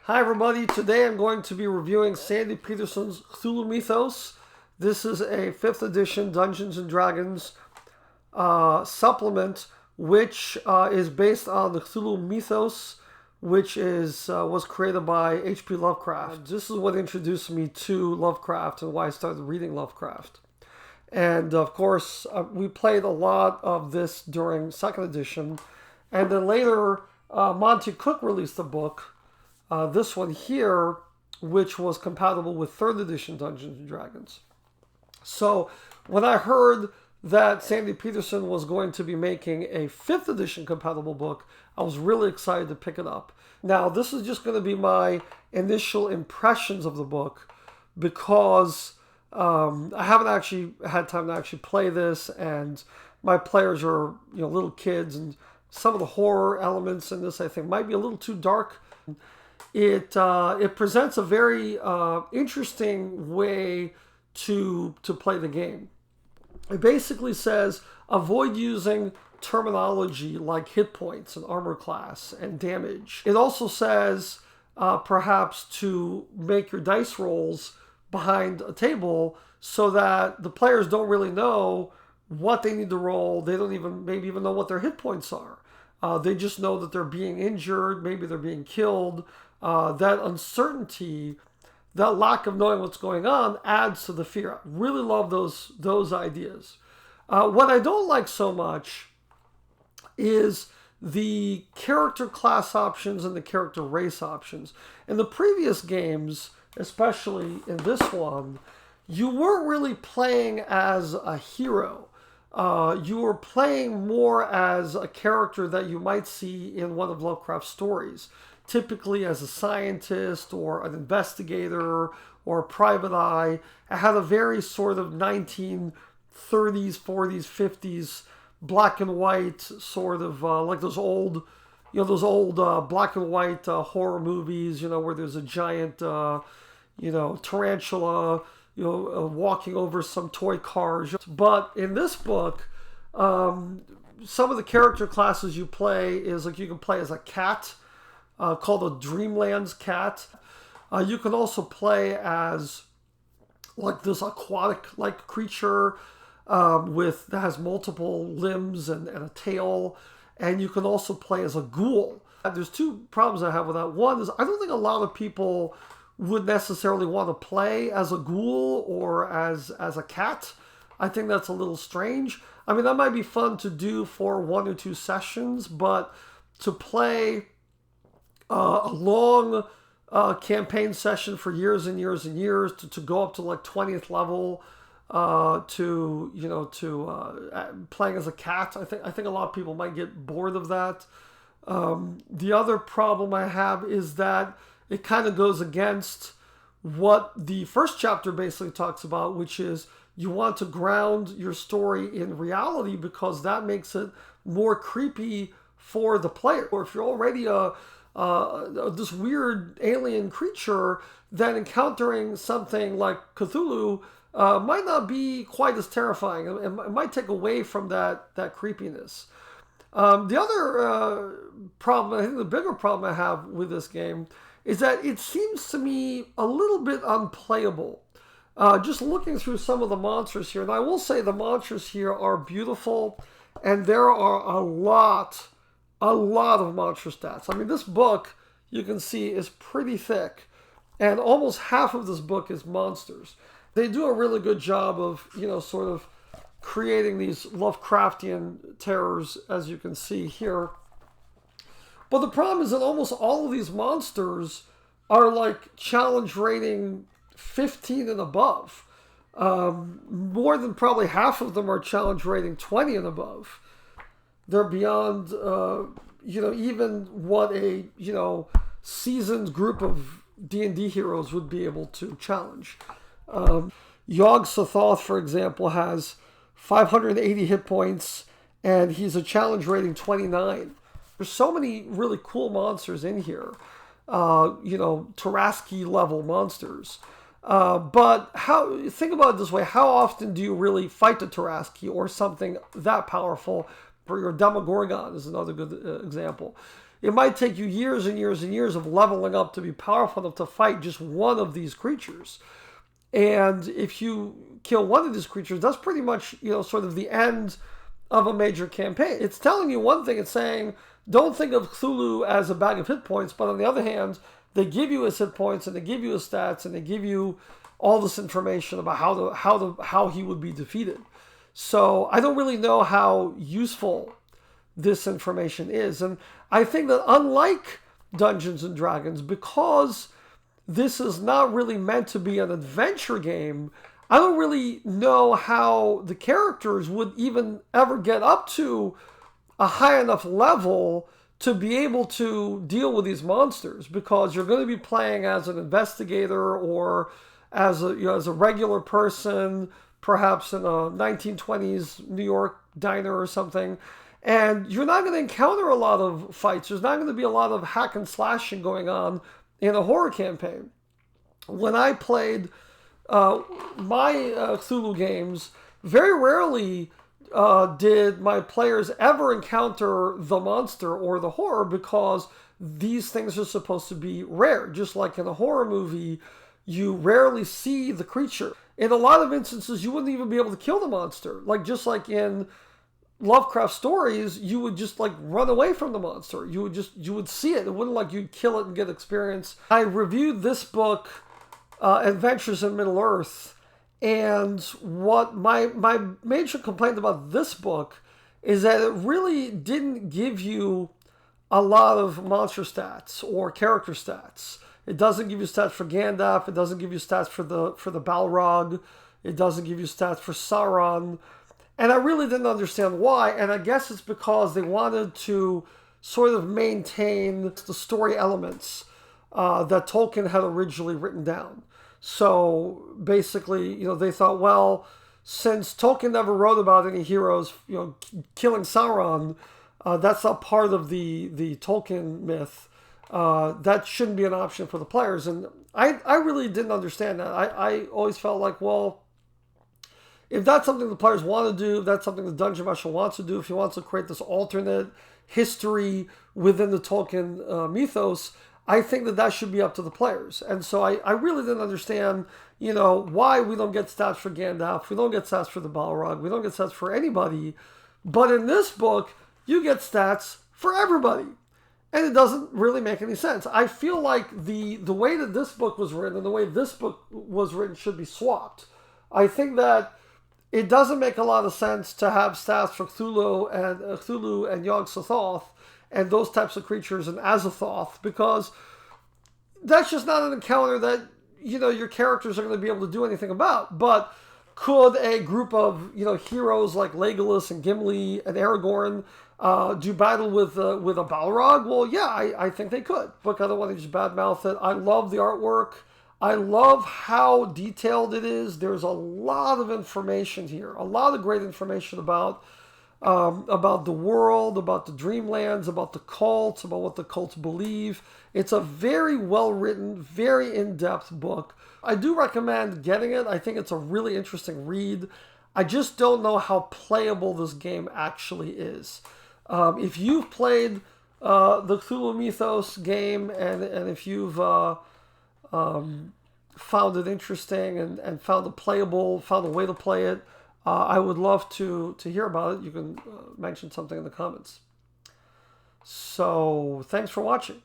Hi everybody, today I'm going to be reviewing Sandy Peterson's Cthulhu Mythos. This is a 5th edition Dungeons & Dragons supplement, which is based on the Cthulhu Mythos, which was created by H.P. Lovecraft. This is what introduced me to Lovecraft and why I started reading Lovecraft. And of course, we played a lot of this during 2nd edition. And then later, Monty Cook released a book, this one here, which was compatible with 3rd edition Dungeons & Dragons. So when I heard that Sandy Peterson was going to be making a 5th edition compatible book, I was really excited to pick it up. Now, this is just going to be my initial impressions of the book because I haven't actually had time to actually play this, and my players are little kids, and some of the horror elements in this I think might be a little too dark. It presents a very interesting way to play the game. It basically says avoid using terminology like hit points and armor class and damage. It also says perhaps to make your dice rolls behind a table so that the players don't really know what they need to roll. They don't maybe even know what their hit points are. They just know that they're being injured, maybe they're being killed. That uncertainty, that lack of knowing what's going on adds to the fear. I really love those ideas. What I don't like so much is the character class options and the character race options. In the previous games, especially in this one, you weren't really playing as a hero. You were playing more as a character that you might see in one of Lovecraft's stories, typically as a scientist or an investigator or a private eye. It had a very sort of 1930s, 40s, 50s black and white sort of like those old black and white horror movies, where there's a giant tarantula walking over some toy cars. But in this book, some of the character classes you play is like you can play as a cat called a Dreamlands cat. You can also play as like this aquatic-like creature that has multiple limbs and a tail. And you can also play as a ghoul. There's two problems I have with that. One is I don't think a lot of people would necessarily want to play as a ghoul or as a cat. I think that's a little strange. I mean, that might be fun to do for 1 or 2 sessions, but to play a long campaign session for years and years and years, to go up to like 20th level, to playing as a cat, I think a lot of people might get bored of that. The other problem I have is that it kind of goes against what the first chapter basically talks about, which is you want to ground your story in reality because that makes it more creepy for the player. Or if you're already this weird alien creature, then encountering something like Cthulhu might not be quite as terrifying. It might take away from that creepiness. The other problem, I think the bigger problem I have with this game, is that it seems to me a little bit unplayable. Just looking through some of the monsters here, and I will say the monsters here are beautiful, and there are a lot of monster stats. I mean, this book, you can see, is pretty thick, and almost half of this book is monsters. They do a really good job of, sort of creating these Lovecraftian terrors, as you can see here. But the problem is that almost all of these monsters are like challenge rating 15 and above. More than probably half of them are challenge rating 20 and above. They're beyond, even what a, seasoned group of D&D heroes would be able to challenge. Yog-Sothoth, for example, has 580 hit points, and he's a challenge rating 29. There's so many really cool monsters in here, Tarrasque level monsters. But think about it this way: how often do you really fight the Tarrasque or something that powerful Or Demogorgon is another good example. It might take you years and years and years of leveling up to be powerful enough to fight just one of these creatures. And if you kill one of these creatures, that's pretty much, sort of the end of a major campaign. It's telling you one thing. It's saying, don't think of Cthulhu as a bag of hit points, but on the other hand, they give you his hit points and they give you his stats and they give you all this information about how he would be defeated. So I don't really know how useful this information is. And I think that unlike Dungeons and Dragons, because this is not really meant to be an adventure game, I don't really know how the characters would even ever get up to a high enough level to be able to deal with these monsters, because you're going to be playing as an investigator or as a regular person, perhaps in a 1920s New York diner or something. And you're not going to encounter a lot of fights. There's not going to be a lot of hack and slashing going on in a horror campaign. When I played my Cthulhu games, very rarely did my players ever encounter the monster or the horror, because these things are supposed to be rare. Just like in a horror movie, you rarely see the creature. In a lot of instances, you wouldn't even be able to kill the monster. Just like in Lovecraft stories, you would just run away from the monster. You would see it. It wouldn't you'd kill it and get experience. I reviewed this book, Adventures in Middle-earth, and what my major complaint about this book is that it really didn't give you a lot of monster stats or character stats. It doesn't give you stats for Gandalf. It doesn't give you stats for the Balrog. It doesn't give you stats for Sauron. And I really didn't understand why. And I guess it's because they wanted to sort of maintain the story elements that Tolkien had originally written down. So basically, they thought, well, since Tolkien never wrote about any heroes, killing Sauron, that's not part of the Tolkien myth. That shouldn't be an option for the players. And I really didn't understand that. I always felt like, well, if that's something the players want to do, if that's something the Dungeon Master wants to do, if he wants to create this alternate history within the Tolkien mythos, I think that should be up to the players. And so I really didn't understand, why we don't get stats for Gandalf, we don't get stats for the Balrog, we don't get stats for anybody. But in this book, you get stats for everybody. And it doesn't really make any sense. I feel like the way that this book was written and the way this book was written should be swapped. I think that it doesn't make a lot of sense to have stats for Cthulhu and Yog-Sothoth and those types of creatures and Azathoth, because that's just not an encounter that your characters are going to be able to do anything about. But could a group of heroes like Legolas and Gimli and Aragorn do battle with a Balrog? Well, yeah, I think they could. But I don't want to just badmouth it. I love the artwork. I love how detailed it is. There's a lot of information here, a lot of great information about the world, about the dreamlands, about the cults, about what the cults believe. It's a very well-written, very in-depth book. I do recommend getting it. I think it's a really interesting read. I just don't know how playable this game actually is. If you've played the Cthulhu Mythos game and if you've found it interesting and found it playable, found a way to play it, I would love to hear about it. You can mention something in the comments. So thanks for watching.